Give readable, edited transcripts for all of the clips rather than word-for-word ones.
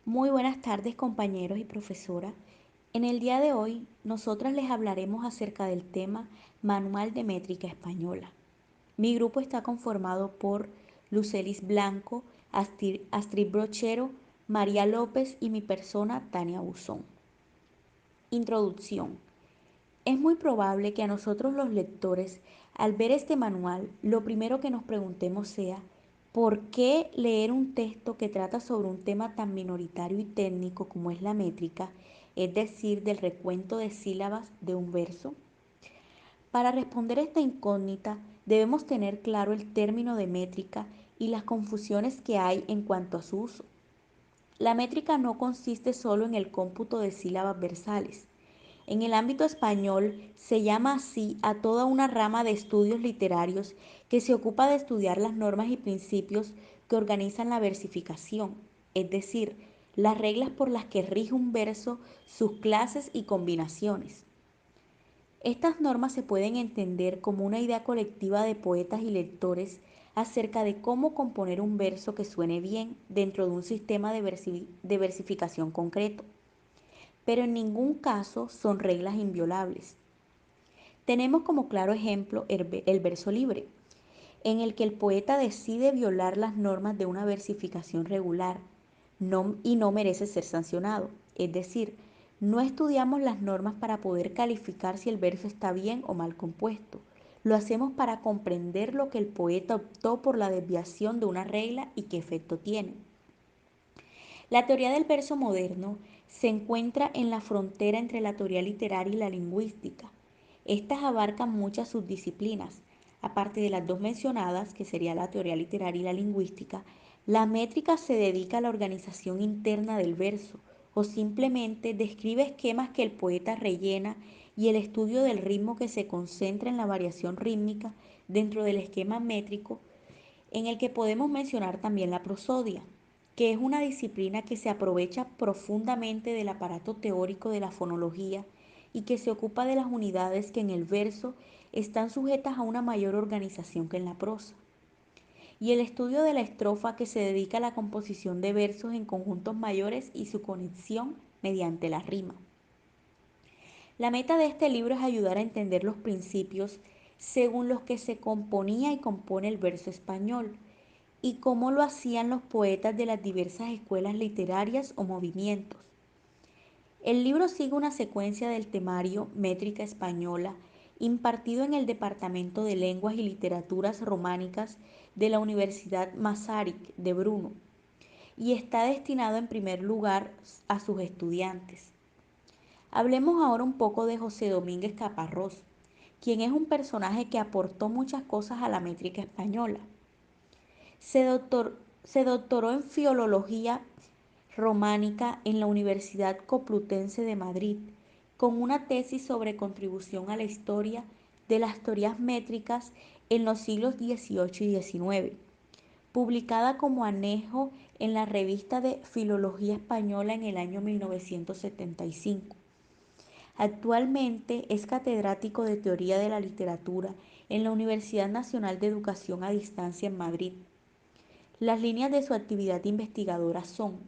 Muy buenas tardes, compañeros y profesora. En el día de hoy, nosotras les hablaremos acerca del tema Manual de Métrica Española. Mi grupo está conformado por Lucelis Blanco, Astrid Brochero, María López y mi persona, Tania Buzón. Introducción. Es muy probable que a nosotros los lectores, al ver este manual, lo primero que nos preguntemos sea, ¿por qué leer un texto que trata sobre un tema tan minoritario y técnico como es la métrica, es decir, del recuento de sílabas de un verso? Para responder esta incógnita, debemos tener claro el término de métrica y las confusiones que hay en cuanto a su uso. La métrica no consiste solo en el cómputo de sílabas versales. En el ámbito español se llama así a toda una rama de estudios literarios que se ocupa de estudiar las normas y principios que organizan la versificación, es decir, las reglas por las que rige un verso, sus clases y combinaciones. Estas normas se pueden entender como una idea colectiva de poetas y lectores acerca de cómo componer un verso que suene bien dentro de un sistema de versificación concreto, pero en ningún caso son reglas inviolables. Tenemos como claro ejemplo el verso libre, en el que el poeta decide violar las normas de una versificación regular y no merece ser sancionado. Es decir, no estudiamos las normas para poder calificar si el verso está bien o mal compuesto. Lo hacemos para comprender lo que el poeta optó por la desviación de una regla y qué efecto tiene. La teoría del verso moderno se encuentra en la frontera entre la teoría literaria y la lingüística. Estas abarcan muchas subdisciplinas. Aparte de las dos mencionadas, que sería la teoría literaria y la lingüística, la métrica se dedica a la organización interna del verso o simplemente describe esquemas que el poeta rellena y el estudio del ritmo que se concentra en la variación rítmica dentro del esquema métrico, en el que podemos mencionar también la prosodia, que es una disciplina que se aprovecha profundamente del aparato teórico de la fonología y que se ocupa de las unidades que en el verso están sujetas a una mayor organización que en la prosa, y el estudio de la estrofa, que se dedica a la composición de versos en conjuntos mayores y su conexión mediante la rima. La meta de este libro es ayudar a entender los principios según los que se componía y compone el verso español y cómo lo hacían los poetas de las diversas escuelas literarias o movimientos. El libro sigue una secuencia del temario Métrica Española impartido en el Departamento de Lenguas y Literaturas Románicas de la Universidad Masaryk de Brno y está destinado en primer lugar a sus estudiantes. Hablemos ahora un poco de José Domínguez Caparrós, quien es un personaje que aportó muchas cosas a la métrica española. Se, doctor, Se doctoró en filología románica en la Universidad Complutense de Madrid, con una tesis sobre contribución a la historia de las teorías métricas en los siglos XVIII y XIX, publicada como anejo en la Revista de Filología Española en el año 1975. Actualmente es catedrático de Teoría de la Literatura en la Universidad Nacional de Educación a Distancia en Madrid. Las líneas de su actividad investigadora son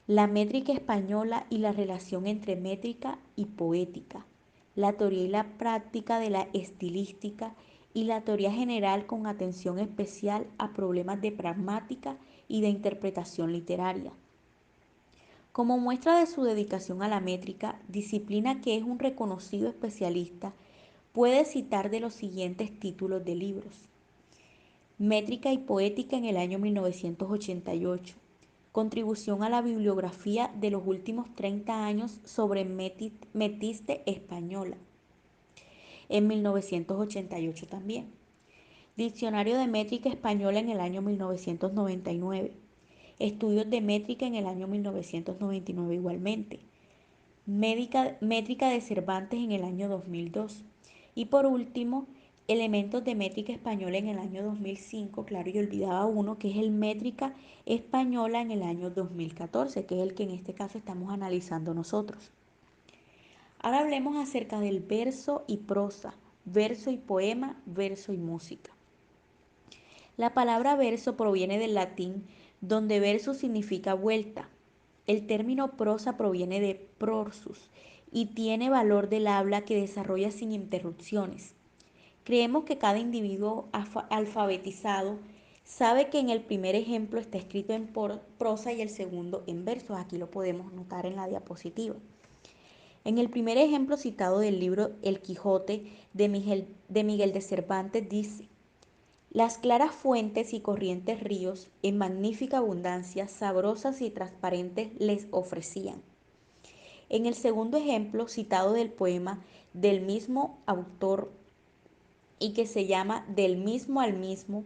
la métrica española y la relación entre métrica y poética, la teoría y la práctica de la estilística y la teoría general con atención especial a problemas de pragmática y de interpretación literaria. Como muestra de su dedicación a la métrica, disciplina que es un reconocido especialista, puede citar de los siguientes títulos de libros: Métrica y Poética en el año 1988. Contribución a la bibliografía de los últimos 30 años sobre metiste española, en 1988 también. Diccionario de Métrica Española en el año 1999. Estudios de Métrica en el año 1999 igualmente. Métrica de Cervantes en el año 2002. Y por último, Elementos de Métrica Española en el año 2005, claro, y olvidaba uno, que es el Métrica Española en el año 2014, que es el que en este caso estamos analizando nosotros. Ahora hablemos acerca del verso y prosa, verso y poema, verso y música. La palabra verso proviene del latín, donde verso significa vuelta. El término prosa proviene de prorsus y tiene valor del habla que desarrolla sin interrupciones. Creemos que cada individuo alfabetizado sabe que en el primer ejemplo está escrito en prosa y el segundo en versos. Aquí lo podemos notar en la diapositiva. En el primer ejemplo citado del libro El Quijote de Miguel de Cervantes dice: las claras fuentes y corrientes ríos, en magnífica abundancia, sabrosas y transparentes, les ofrecían. En el segundo ejemplo citado del poema del mismo autor y que se llama Del mismo al mismo,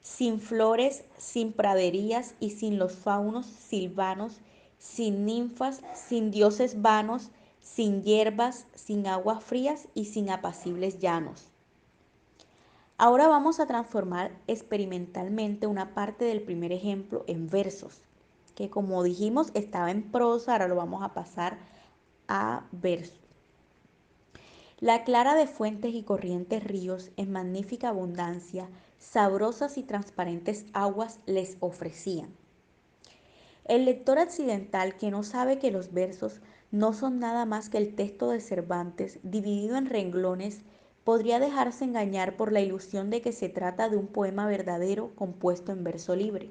sin flores, sin praderías y sin los faunos silvanos, sin ninfas, sin dioses vanos, sin hierbas, sin aguas frías y sin apacibles llanos. Ahora vamos a transformar experimentalmente una parte del primer ejemplo en versos, que como dijimos estaba en prosa, ahora lo vamos a pasar a versos. La clara de fuentes y corrientes ríos en magnífica abundancia, sabrosas y transparentes aguas les ofrecían. El lector accidental que no sabe que los versos no son nada más que el texto de Cervantes dividido en renglones, podría dejarse engañar por la ilusión de que se trata de un poema verdadero compuesto en verso libre.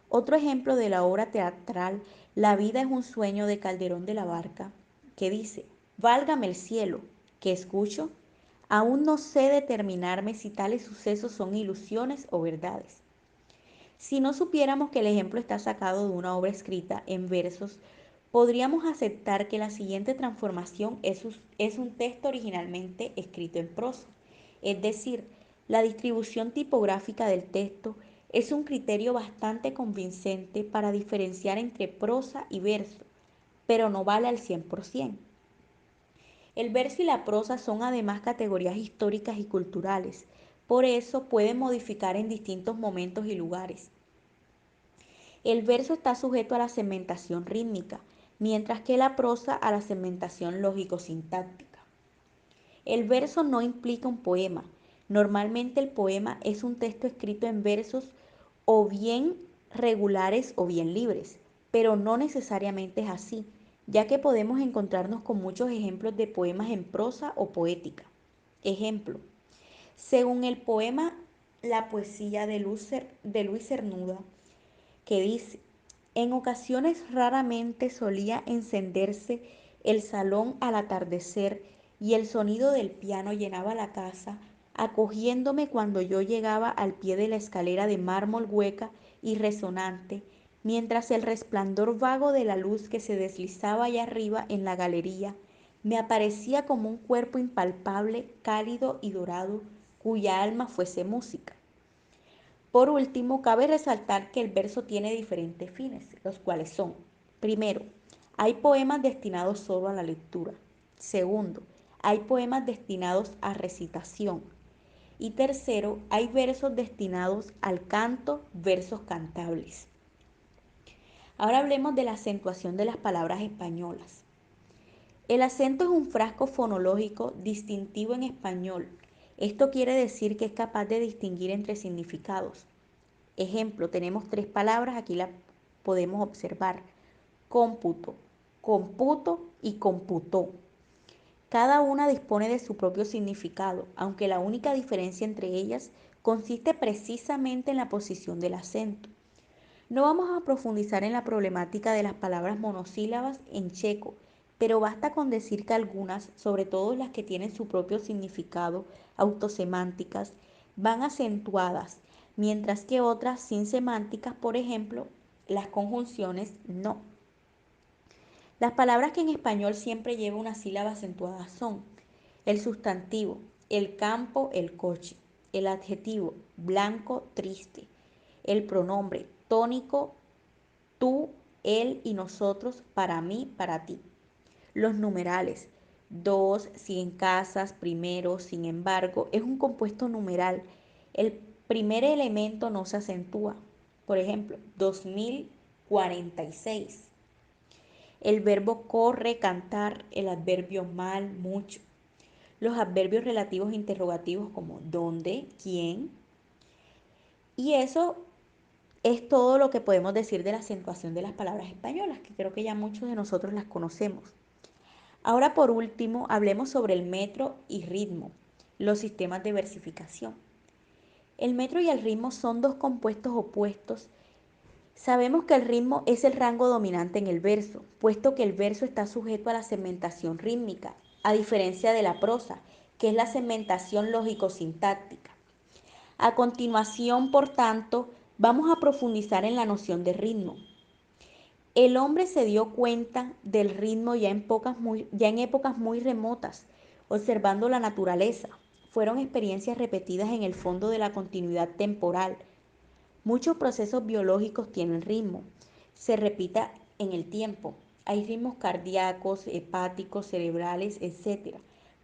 Otro ejemplo de la obra teatral La vida es un sueño de Calderón de la Barca, que dice: válgame el cielo, ¿qué escucho? Aún no sé determinarme si tales sucesos son ilusiones o verdades. Si no supiéramos que el ejemplo está sacado de una obra escrita en versos, podríamos aceptar que la siguiente transformación es un texto originalmente escrito en prosa. Es decir, la distribución tipográfica del texto es un criterio bastante convincente para diferenciar entre prosa y verso, pero no vale al 100%. El verso y la prosa son además categorías históricas y culturales, por eso pueden modificar en distintos momentos y lugares. El verso está sujeto a la segmentación rítmica, mientras que la prosa a la segmentación lógico-sintáctica. El verso no implica un poema. Normalmente el poema es un texto escrito en versos o bien regulares o bien libres, pero no necesariamente es así, ya que podemos encontrarnos con muchos ejemplos de poemas en prosa o poética. Ejemplo: según el poema La poesía de Luis Cernuda, que dice: en ocasiones raramente solía encenderse el salón al atardecer y el sonido del piano llenaba la casa, acogiéndome cuando yo llegaba al pie de la escalera de mármol hueca y resonante, mientras el resplandor vago de la luz que se deslizaba allá arriba en la galería me aparecía como un cuerpo impalpable, cálido y dorado, cuya alma fuese música. Por último, cabe resaltar que el verso tiene diferentes fines, los cuales son: primero, hay poemas destinados solo a la lectura. Segundo, hay poemas destinados a recitación. Y tercero, hay versos destinados al canto, versos cantables. Ahora hablemos de la acentuación de las palabras españolas. El acento es un frasco fonológico distintivo en español. Esto quiere decir que es capaz de distinguir entre significados. Ejemplo, tenemos tres palabras, aquí las podemos observar: cómputo, computo y computó. Cada una dispone de su propio significado, aunque la única diferencia entre ellas consiste precisamente en la posición del acento. No vamos a profundizar en la problemática de las palabras monosílabas en checo, pero basta con decir que algunas, sobre todo las que tienen su propio significado, autosemánticas, van acentuadas, mientras que otras sin semánticas, por ejemplo, las conjunciones, no. Las palabras que en español siempre llevan una sílaba acentuada son: el sustantivo, el campo, el coche; el adjetivo, blanco, triste; el pronombre, tónico, tú, él y nosotros; para mí, para ti. Los numerales: dos, sin casas, primero, sin embargo, es un compuesto numeral. El primer elemento no se acentúa. Por ejemplo, 2046. El verbo corre, cantar; el adverbio mal, mucho; los adverbios relativos interrogativos como dónde, quién. Y eso Es todo lo que podemos decir de la acentuación de las palabras españolas, que creo que ya muchos de nosotros las conocemos. Ahora por último, hablemos sobre el metro y ritmo, los sistemas de versificación. El metro y el ritmo son dos compuestos opuestos. Sabemos que el ritmo es el rango dominante en el verso, puesto que el verso está sujeto a la segmentación rítmica, a diferencia de la prosa, que es la segmentación lógico-sintáctica. A continuación, por tanto, vamos a profundizar en la noción de ritmo. El hombre se dio cuenta del ritmo ya en épocas muy remotas, observando la naturaleza. Fueron experiencias repetidas en el fondo de la continuidad temporal. Muchos procesos biológicos tienen ritmo. Se repita en el tiempo. Hay ritmos cardíacos, hepáticos, cerebrales, etc.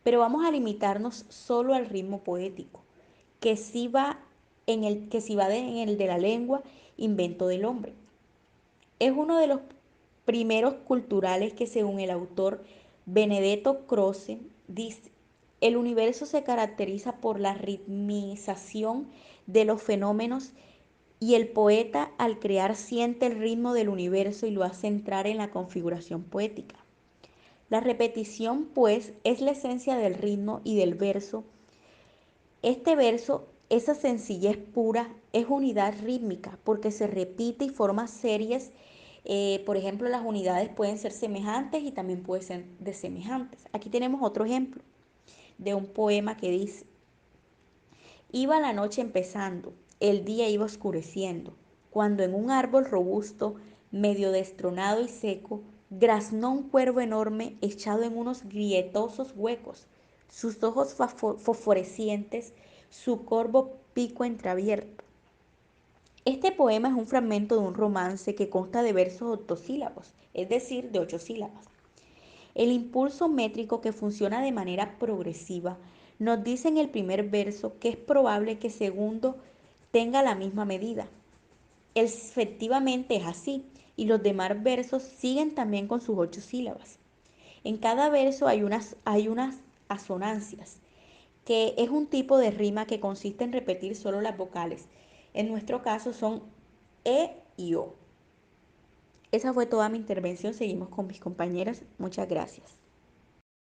Pero vamos a limitarnos solo al ritmo poético, que sí va en el de la lengua, invento del hombre. Es uno de los primeros culturales que, según el autor Benedetto Croce, dice: el universo se caracteriza por la ritmización de los fenómenos y el poeta al crear siente el ritmo del universo y lo hace entrar en la configuración poética. La repetición, pues, es la esencia del ritmo y del verso. Este verso, esa sencillez pura, es unidad rítmica porque se repite y forma series. Por ejemplo, las unidades pueden ser semejantes y también pueden ser desemejantes. Aquí tenemos otro ejemplo de un poema que dice: iba la noche empezando, el día iba oscureciendo, cuando en un árbol robusto, medio destronado y seco, graznó un cuervo enorme echado en unos grietosos huecos, sus ojos fosforescientes, su corvo pico entreabierto. Este poema es un fragmento de un romance que consta de versos octosílabos, es decir, de 8 sílabas. El impulso métrico, que funciona de manera progresiva, nos dice en el primer verso que es probable que el segundo tenga la misma medida. Efectivamente es así, y los demás versos siguen también con sus 8 sílabas. En cada verso hay unas asonancias, que es un tipo de rima que consiste en repetir solo las vocales. En nuestro caso son E y O. Esa fue toda mi intervención. Seguimos con mis compañeras. Muchas gracias.